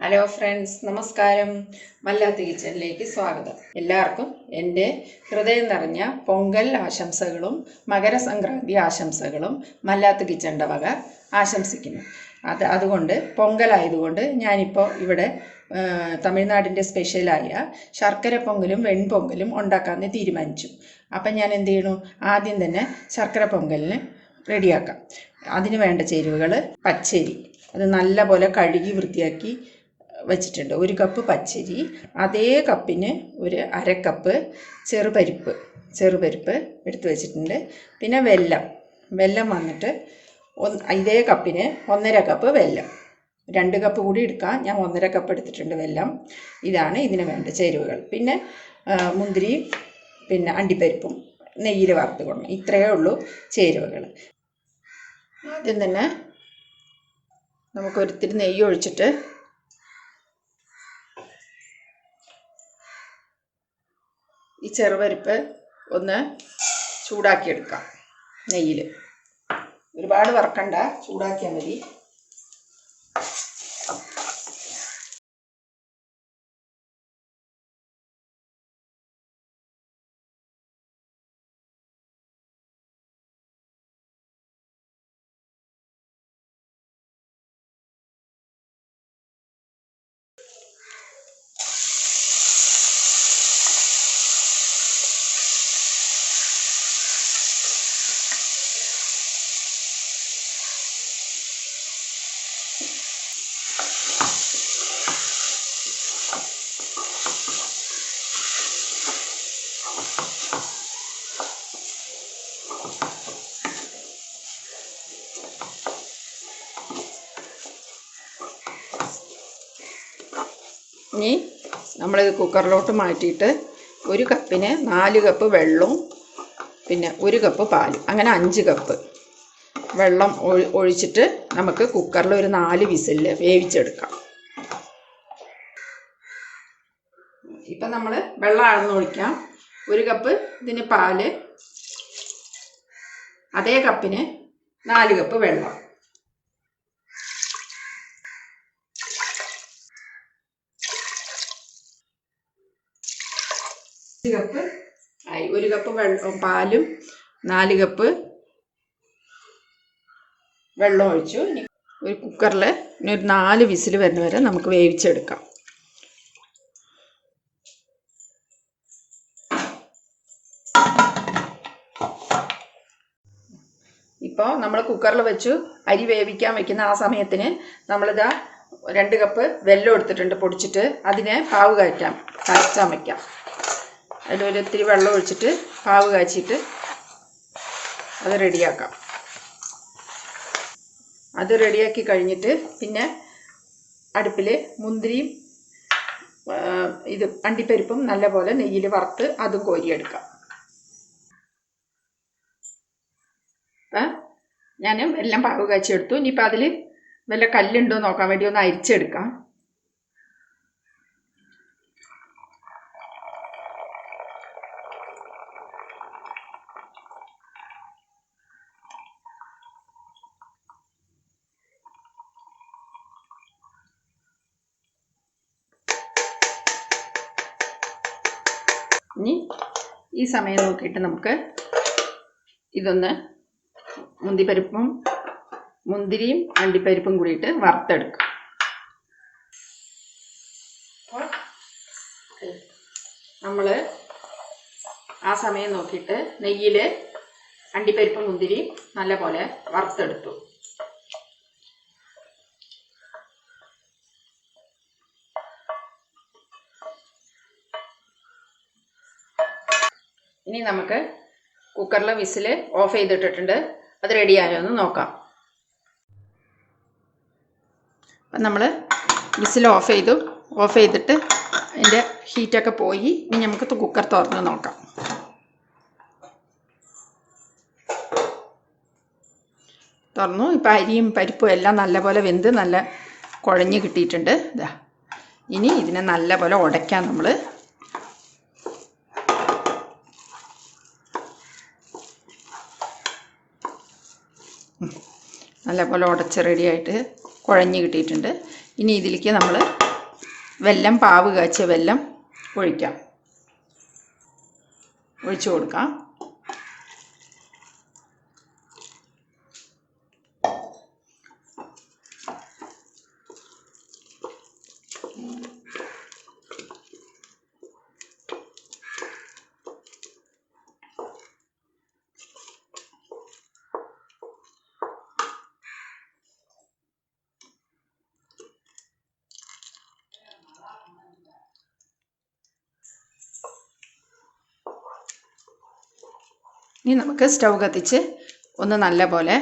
Hello friends, നമസ്കാരം. മല്ലാത്ത് കിച്ചണിലേക്ക് സ്വാഗതം. എല്ലാവർക്കും എൻ്റെ ഹൃദയം നിറഞ്ഞ പൊങ്കൽ ആശംസകളും മകരസംക്രാന്തി ആശംസകളും മല്ലാത്ത് കിച്ചണിൻ്റെ വക ആശംസിക്കുന്നു. അതുകൊണ്ട് പൊങ്കലായതുകൊണ്ട് ഞാനിപ്പോൾ ഇവിടെ തമിഴ്നാടിൻ്റെ സ്പെഷ്യലായ ശർക്കര പൊങ്കലും വെൺപൊങ്കലും ഉണ്ടാക്കാമെന്ന് തീരുമാനിച്ചു. അപ്പം ഞാൻ എന്ത് ചെയ്യണു, ആദ്യം തന്നെ ശർക്കര പൊങ്കലിന് റെഡിയാക്കാം. അതിന് വേണ്ട ചേരുവകൾ: പച്ചരി, അത് നല്ലപോലെ കഴുകി വൃത്തിയാക്കി വെച്ചിട്ടുണ്ട്. 1 കപ്പ് പച്ചരി, അതേ കപ്പിന് ഒരു 1/2 കപ്പ് ചെറുപരിപ്പ് എടുത്ത് വെച്ചിട്ടുണ്ട്. പിന്നെ വെല്ലം വന്നിട്ട് ഇതേ കപ്പിന് 1.5 കപ്പ് വെല്ലം. 2 കപ്പ് കൂടി എടുക്കാം, ഞാൻ 1.5 കപ്പ് എടുത്തിട്ടുണ്ട് വെല്ലം. ഇതാണ് ഇതിന് വേണ്ട ചേരുവകൾ. പിന്നെ മുന്തിരിയും പിന്നെ അണ്ടിപ്പരിപ്പും നെയ്യിൽ വറുത്ത് കൊടുക്കണം. ഇത്രയേ ഉള്ളൂ ചേരുവകൾ. ആദ്യം തന്നെ നമുക്ക് ഒരിത്തിരി നെയ്യ് ഒഴിച്ചിട്ട് ഈ ചെറുപരിപ്പ് ഒന്ന് ചൂടാക്കിയെടുക്കാം നെയ്യിൽ. ഒരുപാട് വറക്കണ്ട, ചൂടാക്കിയാൽ മതി. ഇനി നമ്മളിത് കുക്കറിലോട്ട് മാറ്റിയിട്ട് 1 കപ്പിന് 4 കപ്പ് വെള്ളവും പിന്നെ 1 കപ്പ് പാലും, അങ്ങനെ 5 കപ്പ് വെള്ളം ഒഴിച്ചിട്ട് നമുക്ക് കുക്കറിൽ ഒരു 4 വിസിലിൽ വേവിച്ചെടുക്കാം. ഇപ്പം നമ്മൾ വെള്ളം അളന്ന് ഒഴിക്കാം. 1 കപ്പ് ഇതിന് പാല്, അതേ കപ്പിന് 4 കപ്പ് വെള്ളം. കപ്പ് ആയി. 1 കപ്പ് പാലും 4 കപ്പ് വെള്ളം ഒഴിച്ചു. ഇനി ഒരു കുക്കറിൽ ഇനി ഒരു 4 വിസിൽ വരുന്ന വരെ നമുക്ക് വേവിച്ചെടുക്കാം. ഇപ്പോൾ നമ്മൾ കുക്കറിൽ വെച്ചു അരി വേവിക്കാൻ വെക്കുന്ന ആ സമയത്തിന് നമ്മളിതാ 2 കപ്പ് വെല്ലം എടുത്തിട്ടുണ്ട് പൊടിച്ചിട്ട്. അതിനെ പാവ് കാച്ചാൻ വയ്ക്കാം. അതിലൊരു ഇത്തിരി വെള്ളം ഒഴിച്ചിട്ട് പാവ് കാച്ചിട്ട് അത് റെഡിയാക്കാം. അത് റെഡിയാക്കി കഴിഞ്ഞിട്ട് പിന്നെ അടുപ്പിൽ മുന്തിരിയും അണ്ടിപ്പരിപ്പും നല്ലപോലെ നെയ്യിൽ വറുത്ത് അതും കോരിയെടുക്കാം. ഞാൻ എല്ലാം പാവ് കാച്ചെടുത്തു. ഇനിയിപ്പോൾ അതിൽ വല്ല കല്ലുണ്ടോ നോക്കാൻ വേണ്ടി ഒന്ന് അരിച്ചെടുക്കാം. ഇനി ഈ സമയം നോക്കിയിട്ട് നമുക്ക് ഇതൊന്ന് മുന്തിരിയും അണ്ടിപ്പരിപ്പും കൂടിയിട്ട് വറുത്തെടുക്കാം. അപ്പോൾ നമ്മൾ ആ സമയം നോക്കിയിട്ട് നെയ്യിൽ അണ്ടിപ്പരിപ്പും മുന്തിരിയും നല്ലപോലെ വറുത്തെടുത്തു. ഇനി നമുക്ക് കുക്കറിലെ വിസിൽ ഓഫ് ചെയ്തിട്ടിട്ടുണ്ട്. അത് റെഡിയായോ എന്ന് നോക്കാം. അപ്പം നമ്മൾ വിസിൽ ഓഫ് ചെയ്തിട്ട് അതിൻ്റെ ഹീറ്റൊക്കെ പോയി. ഇനി നമുക്ക് കുക്കർ തുറന്ന് നോക്കാം. തുറന്നു. ഇപ്പം അരിയും പരിപ്പും എല്ലാം നല്ലപോലെ വെന്ത് നല്ല കുഴഞ്ഞ് കിട്ടിയിട്ടുണ്ട്. ഇതാ, ഇനി ഇതിനെ നല്ലപോലെ ഉടയ്ക്കാം. നമ്മൾ നല്ലപോലെ ഉടച്ച് റെഡിയായിട്ട് കുഴഞ്ഞ് കിട്ടിയിട്ടുണ്ട്. ഇനി ഇതിലേക്ക് നമ്മൾ വെല്ലം പാവ് കാച്ചിയ വെല്ലം ഒഴിക്കാം. ഒഴിച്ചു കൊടുക്കാം. ഇനി നമുക്ക് സ്റ്റൗ കത്തിച്ച് ഒന്ന് നല്ല പോലെ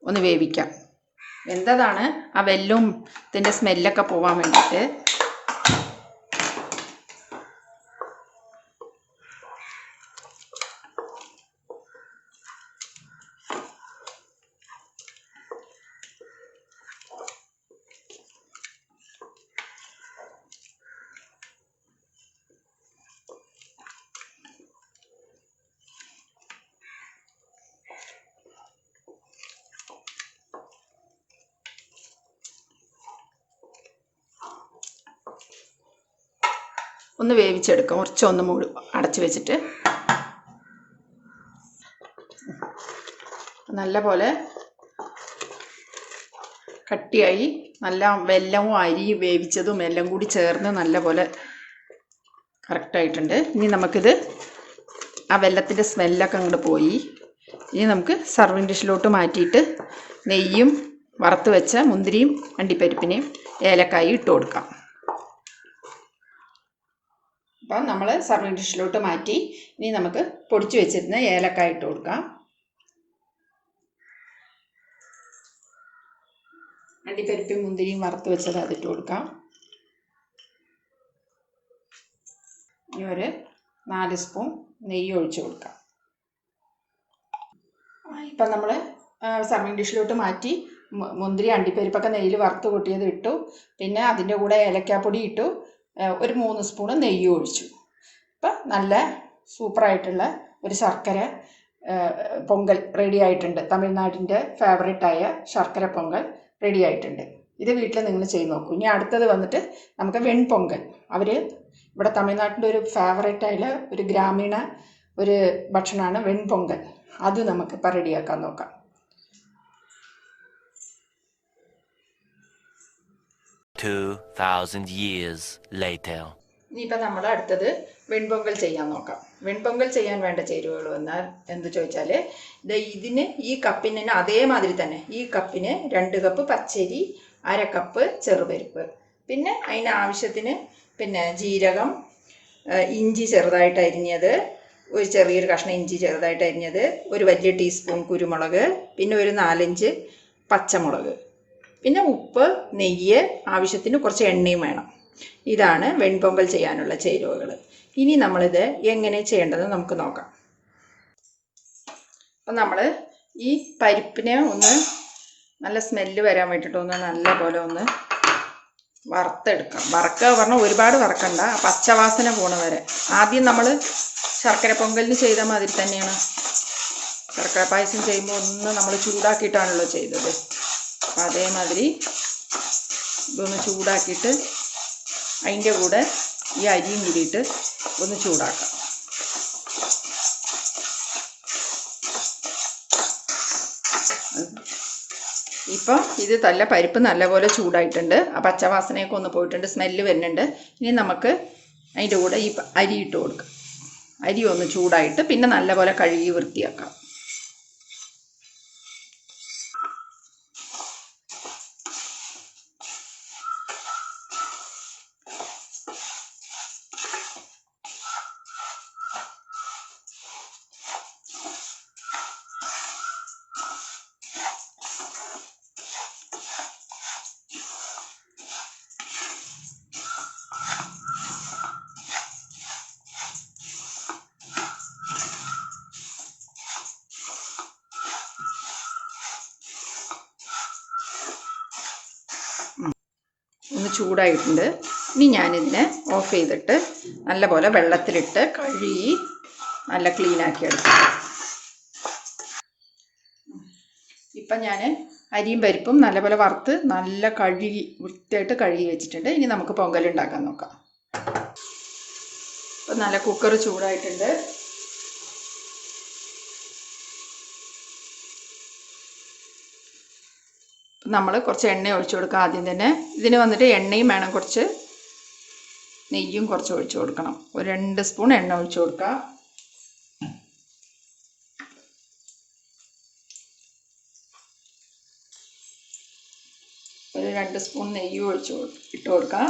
ഒന്ന് വേവിക്കാം. വെന്തതാണ് ആ വെല്ലവും ഇതിൻ്റെ സ്മെല്ലൊക്കെ പോകാൻ വേണ്ടിയിട്ട്. ഒന്ന് വേവിച്ചെടുക്കാം. കുറച്ചൊന്ന് അടച്ചു വെച്ചിട്ട് നല്ല പോലെ കട്ടിയായി നല്ല വെല്ലവും അരി വേവിച്ചതും എല്ലാം കൂടി ചേർന്ന് നല്ല പോലെ കറക്റ്റായിട്ടുണ്ട്. ഇനി നമുക്കിത് ആ വെല്ലത്തിൻ്റെ സ്മെല്ലൊക്കെ അങ്ങോട്ട് പോയി. ഇനി നമുക്ക് സർവിങ് ഡിഷിലോട്ട് മാറ്റിയിട്ട് നെയ്യും വറുത്ത് വെച്ച മുന്തിരിയും അണ്ടിപ്പരിപ്പിനെയും ഏലക്കായും ഇട്ട് കൊടുക്കാം. അപ്പം നമ്മൾ സർവിങ് ഡിഷിലോട്ട് മാറ്റി. ഇനി നമുക്ക് പൊടിച്ചു വെച്ചിരുന്ന ഏലക്കായ ഇട്ട് കൊടുക്കാം. അണ്ടിപ്പരിപ്പും മുന്തിരിയും വറുത്ത് വെച്ചത് അതിട്ട് കൊടുക്കാം. ഇനി ഒരു 4 സ്പൂൺ നെയ്യ് ഒഴിച്ചു കൊടുക്കാം. ഇപ്പം നമ്മൾ സർവിങ് ഡിഷിലോട്ട് മാറ്റി മുന്തിരി അണ്ടിപ്പരിപ്പൊക്കെ നെയ്യിൽ വറുത്ത് കൊട്ടിയത് ഇട്ടു. പിന്നെ അതിൻ്റെ കൂടെ ഏലക്കാപ്പൊടി ഇട്ടു. ഒരു 3 സ്പൂണ് നെയ്യ് ഒഴിച്ചു. അപ്പം നല്ല സൂപ്പറായിട്ടുള്ള ഒരു ശർക്കര പൊങ്കൽ റെഡി ആയിട്ടുണ്ട്. തമിഴ്നാടിൻ്റെ ഫേവറേറ്റായ ശർക്കര പൊങ്കൽ റെഡി ആയിട്ടുണ്ട്. ഇത് വീട്ടിൽ നിങ്ങൾ ചെയ്ത് നോക്കൂ. ഇനി അടുത്തത് വന്നിട്ട് നമുക്ക് വെൺപൊങ്കൽ. ഇവിടെ തമിഴ്നാട്ടിൻ്റെ ഒരു ഫേവറേറ്റായ ഒരു ഗ്രാമീണ ഒരു ഭക്ഷണമാണ് വെൺപൊങ്കൽ. അത് നമുക്കിപ്പോൾ റെഡിയാക്കാൻ നോക്കാം. 2000 years later. ഇനിയിപ്പോൾ നമ്മൾ അടുത്തത് വെൺപൊങ്കൽ ചെയ്യാൻ നോക്കാം. വെൺപൊങ്കൽ ചെയ്യാൻ വേണ്ട ചേരുവകൾ വന്നാൽ എന്ത് ചോദിച്ചാൽ ഇതിന് ഈ കപ്പിന് അതേമാതിരി തന്നെ ഈ കപ്പിന് 2 കപ്പ് പച്ചരി, 1/2 കപ്പ് ചെറുപരിപ്പ്, പിന്നെ അതിന് ആവശ്യത്തിന് പിന്നെ ജീരകം, ഇഞ്ചി ചെറുതായിട്ട് അരിഞ്ഞത്, ഒരു ചെറിയൊരു കഷ്ണം ഇഞ്ചി ചെറുതായിട്ട് അരിഞ്ഞത്, ഒരു വലിയ ടീസ്പൂൺ കുരുമുളക്, പിന്നെ ഒരു 4-5 പച്ചമുളക്, പിന്നെ ഉപ്പ്, നെയ്യ്, ആവശ്യത്തിന് കുറച്ച് എണ്ണയും വേണം. ഇതാണ് വെൺപൊങ്കൽ ചെയ്യാനുള്ള ചേരുവകൾ. ഇനി നമ്മളിത് എങ്ങനെ ചെയ്യേണ്ടത് നമുക്ക് നോക്കാം. അപ്പം നമ്മൾ ഈ പരിപ്പിനെ ഒന്ന് നല്ല സ്മെല്ല് വരാൻ വേണ്ടിയിട്ട് ഒന്ന് നല്ല പോലെ ഒന്ന് വറുത്തെടുക്കാം. വറക്കുക പറഞ്ഞാൽ ഒരുപാട് വറക്കണ്ട, പച്ചവാസന പോണ വരെ. ആദ്യം നമ്മൾ ശർക്കര പൊങ്കലിന് ചെയ്ത മാതിരി തന്നെയാണ്. ശർക്കര പായസം ചെയ്യുമ്പോൾ ഒന്ന് നമ്മൾ ചൂടാക്കിയിട്ടാണല്ലോ ചെയ്തത്. അപ്പം അതേമാതിരി ഇതൊന്ന് ചൂടാക്കിയിട്ട് അതിൻ്റെ കൂടെ ഈ അരിയും കൂടിയിട്ട് ഒന്ന് ചൂടാക്കാം. ഇപ്പം ഇത് പരിപ്പ് നല്ലപോലെ ചൂടായിട്ടുണ്ട്. ആ പച്ചവാസനയൊക്കെ ഒന്ന് പോയിട്ടുണ്ട്, സ്മെല്ല് വരുന്നുണ്ട്. ഇനി നമുക്ക് അതിൻ്റെ കൂടെ ഈ അരി ഇട്ട് കൊടുക്കാം. അരി ഒന്ന് ചൂടായിട്ട് പിന്നെ നല്ലപോലെ കഴുകി വൃത്തിയാക്കാം. ഒന്ന് ചൂടായിട്ടുണ്ട്. ഇനി ഞാനിതിനെ ഓഫ് ചെയ്തിട്ട് നല്ലപോലെ വെള്ളത്തിലിട്ട് കഴുകി നല്ല ക്ലീനാക്കി എടുക്കാം. ഇപ്പം ഞാൻ അരിയും പരിപ്പും നല്ലപോലെ വറുത്ത് നല്ല വൃത്തിയായിട്ട് കഴുകി വെച്ചിട്ടുണ്ട്. ഇനി നമുക്ക് പൊങ്കൽ ഉണ്ടാക്കാൻ നോക്കാം. ഇപ്പം നല്ല കുക്കർ ചൂടായിട്ടുണ്ട്. നമ്മൾ കുറച്ച് എണ്ണ ഒഴിച്ചു കൊടുക്കുക. ആദ്യം തന്നെ ഇതിന് വന്നിട്ട് എണ്ണയും വേണം, കുറച്ച് നെയ്യും കുറച്ച് ഒഴിച്ചു കൊടുക്കണം. ഒരു 2 സ്പൂൺ എണ്ണ ഒഴിച്ചു കൊടുക്കുക. ഒരു 2 സ്പൂൺ നെയ്യും ഇട്ട് കൊടുക്കുക.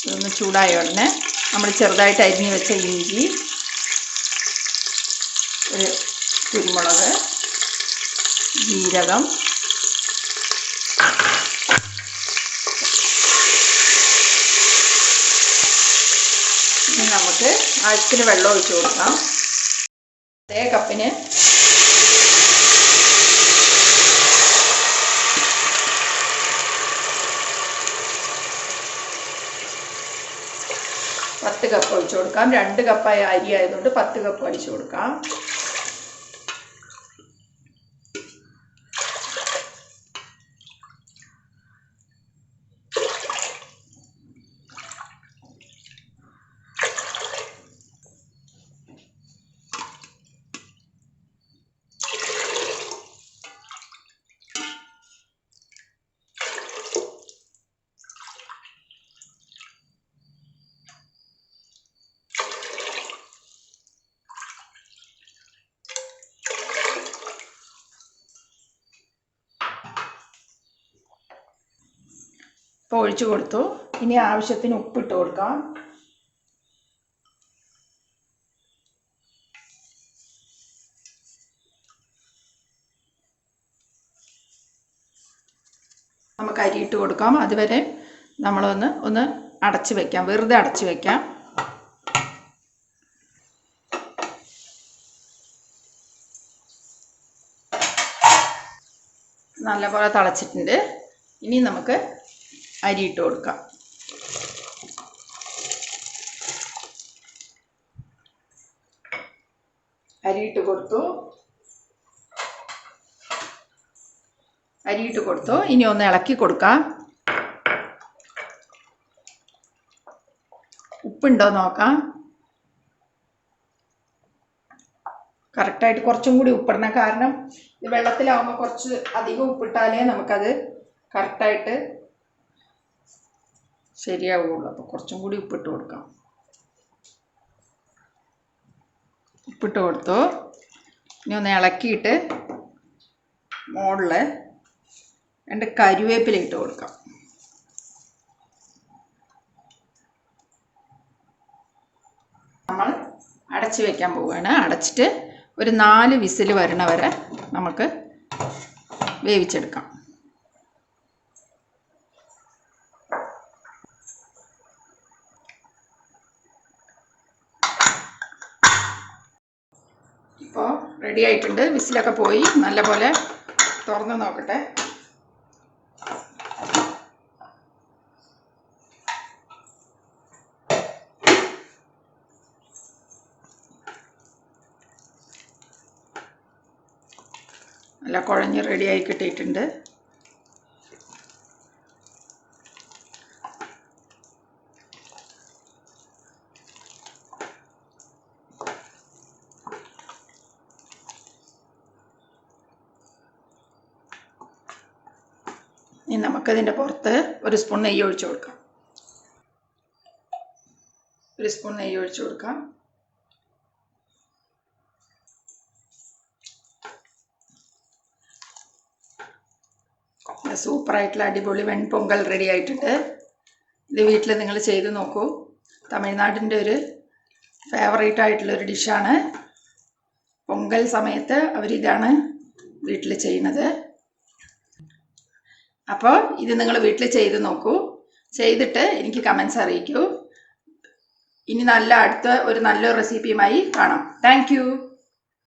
ഇതൊന്ന് ചൂടായ ഉടനെ നമ്മൾ ചെറുതായിട്ട് അരിഞ്ഞ് വെച്ച ഇഞ്ചി, ഒരു കുരുമുളക്, ജീരകം, ഇനി നമുക്ക് ആവശ്യത്തിന് വെള്ളം ഒഴിച്ച് കൊടുക്കാം. അതേ കപ്പിന് 10 കപ്പ് ഒഴിച്ചു കൊടുക്കാം. 2 കപ്പായ അരി ആയതുകൊണ്ട് 10 കപ്പ് ഒഴിച്ചു കൊടുക്കാം. ഇപ്പോൾ ഒഴിച്ചു കൊടുത്തു. ഇനി ആവശ്യത്തിന് ഉപ്പിട്ട് കൊടുക്കാം. നമുക്ക് അരിയിട്ട് കൊടുക്കാം. അതുവരെ നമ്മളൊന്ന് അടച്ചു വെക്കാം, വെറുതെ അടച്ചു വെക്കാം. നല്ലപോലെ തിളച്ചിട്ടുണ്ട്. ഇനി നമുക്ക് അരിയിട്ട് കൊടുക്കാം. അരിയിട്ട് കൊടുത്തു. ഇനി ഒന്ന് ഇളക്കി കൊടുക്കാം. ഉപ്പുണ്ടോ നോക്കാം. കറക്റ്റായിട്ട് കുറച്ചും കൂടി ഉപ്പിടണം. കാരണം ഇത് വെള്ളത്തിലാവുമ്പോൾ കുറച്ച് അധികം ഉപ്പിട്ടാലേ നമുക്കത് കറക്റ്റായിട്ട് ശരിയാവുള്ളൂ. അപ്പോൾ കുറച്ചും കൂടി ഉപ്പിട്ട് കൊടുക്കാം. ഉപ്പിട്ട് കൊടുത്തു. ഇനി ഒന്ന് ഇളക്കിയിട്ട് മുകളിൽ 2 കറിവേപ്പില ഇട്ട് കൊടുക്കാം. നമ്മൾ അടച്ചു വയ്ക്കാൻ പോവുകയാണ്. അടച്ചിട്ട് ഒരു 4 വിസിൽ വരണ വരെ നമുക്ക് വേവിച്ചെടുക്കാം. ഇപ്പോൾ റെഡി ആയിട്ടുണ്ട്. വിസിലൊക്കെ പോയി. നല്ലപോലെ തുറന്ന് നോക്കട്ടെ. നല്ല കുഴഞ്ഞ് റെഡിയായി കിട്ടിയിട്ടുണ്ട്. ഇനി നമുക്കതിൻ്റെ പുറത്ത് ഒരു സ്പൂൺ നെയ്യ് ഒഴിച്ചു കൊടുക്കാം. സൂപ്പറായിട്ടുള്ള അടിപൊളി വെൺപൊങ്കൽ റെഡി ആയിട്ടുണ്ട്. ഇത് വീട്ടിൽ നിങ്ങൾ ചെയ്ത് നോക്കൂ. തമിഴ്നാടിൻ്റെ ഒരു ഫേവറേറ്റ് ആയിട്ടുള്ളൊരു ഡിഷാണ്. പൊങ്കൽ സമയത്ത് അവരിതാണ് വീട്ടിൽ ചെയ്യുന്നത്. അപ്പോൾ ഇത് നിങ്ങൾ വീട്ടിൽ ചെയ്ത് നോക്കൂ. ചെയ്തിട്ട് എനിക്ക് കമൻസ് അറിയിക്കൂ. ഇനി അടുത്ത ഒരു നല്ലൊരു റെസിപ്പിയുമായി കാണാം. Thank you.